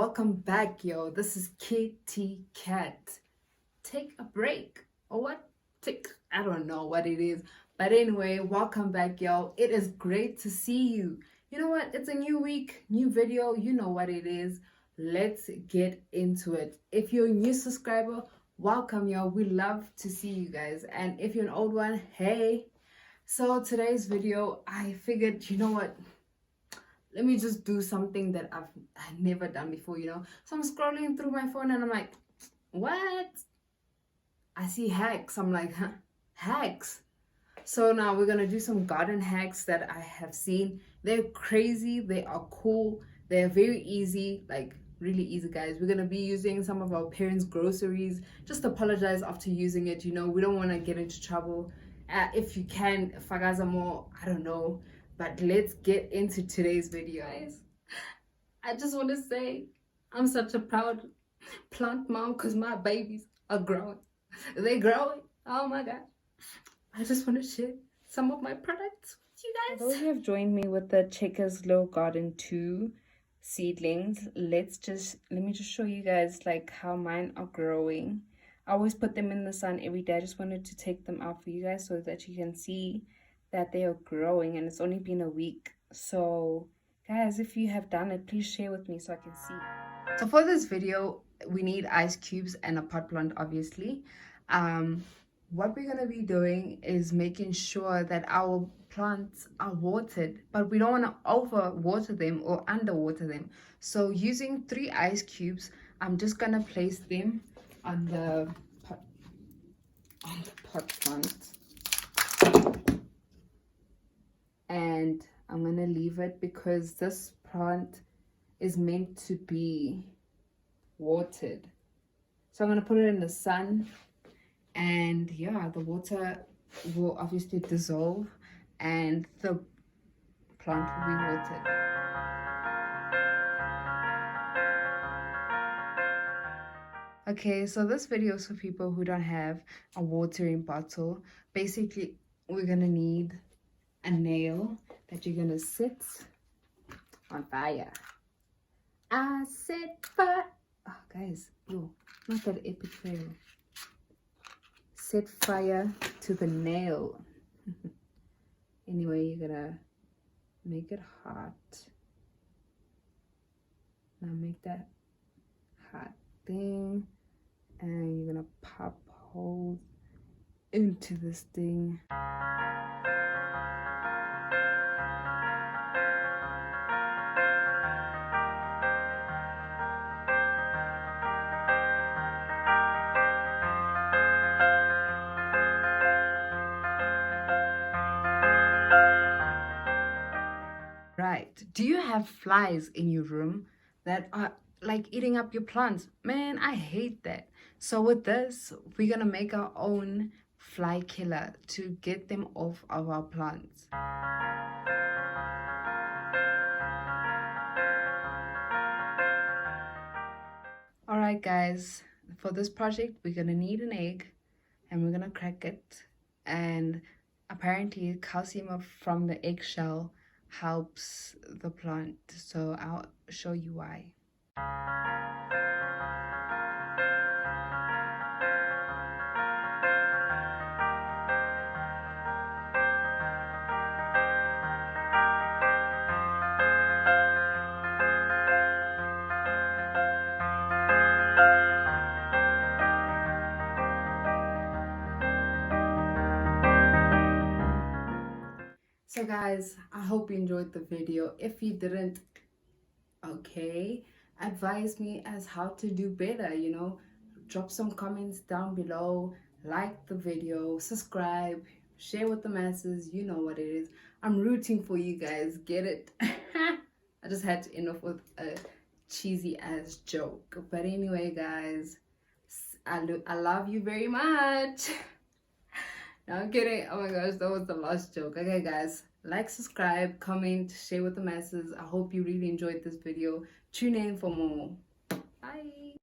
welcome back, yo. This is Kitty Cat. Take a break or what? I don't know what it is, but anyway, welcome back, yo. It is great to see you. You know what? It's a new week, new video. You know what it is. Let's get into it. If you're a new subscriber, welcome, yo. We love to see you guys, and if you're an old one, hey. So today's video, I figured, you know what? Let me just do something that I've never done before, you know. So I'm scrolling through my phone and I'm like, what? I see hacks. I'm like, huh? Hacks. So now we're gonna do some garden hacks that I have seen. They're crazy, they are cool, they're very easy, like really easy, guys. We're gonna be using some of our parents' groceries. Just apologize after using it, you know. We don't want to get into trouble. If you can, fagaza more, I don't know. But let's get into today's video, guys. I just want to say I'm such a proud plant mom because my babies are growing. They're growing. Oh my god. I just want to share some of my products with you guys. Those who have joined me with the Checkers Glow Garden 2 seedlings, let me just show you guys like how mine are growing. I always put them in the sun every day. I just wanted to take them out for you guys so that you can see that they are growing, and it's only been a week. So guys, if you have done it, please share with me so I can see. So for this video, we need ice cubes and a pot plant, obviously. What we're going to be doing is making sure that our plants are watered, but we don't want to over water them or underwater them. So using 3 ice cubes, I'm just going to place them on the pot plant. And I'm going to leave it because this plant is meant to be watered. So I'm going to put it in the sun, and yeah, the water will obviously dissolve and the plant will be watered. Okay, so this video is for people who don't have a watering bottle. Basically, we're going to need a nail that you're gonna set on fire. I set fire. Oh, guys, yo, not that epic fail. Set fire to the nail. Anyway, you're gonna make it hot. Now make that hot thing, and you're gonna pop holes into this thing. Right. Do you have flies in your room that are like eating up your plants? Man, I hate that. So with this, we're gonna make our own fly killer to get them off of our plants. Alright guys, for this project, we're gonna need an egg and we're gonna crack it. And apparently calcium from the eggshell helps the plant, so I'll show you why. So guys, I hope you enjoyed the video. If you didn't, okay, advise me as how to do better, you know. Drop some comments down below, like the video, subscribe, share with the masses. You know what it is. I'm rooting for you guys, get it? I just had to end off with a cheesy ass joke. But anyway guys, I love you very much. No, I'm kidding. Oh my gosh, that was the last joke. Okay, guys, like, subscribe, comment, share with the masses. I hope you really enjoyed this video. Tune in for more. Bye.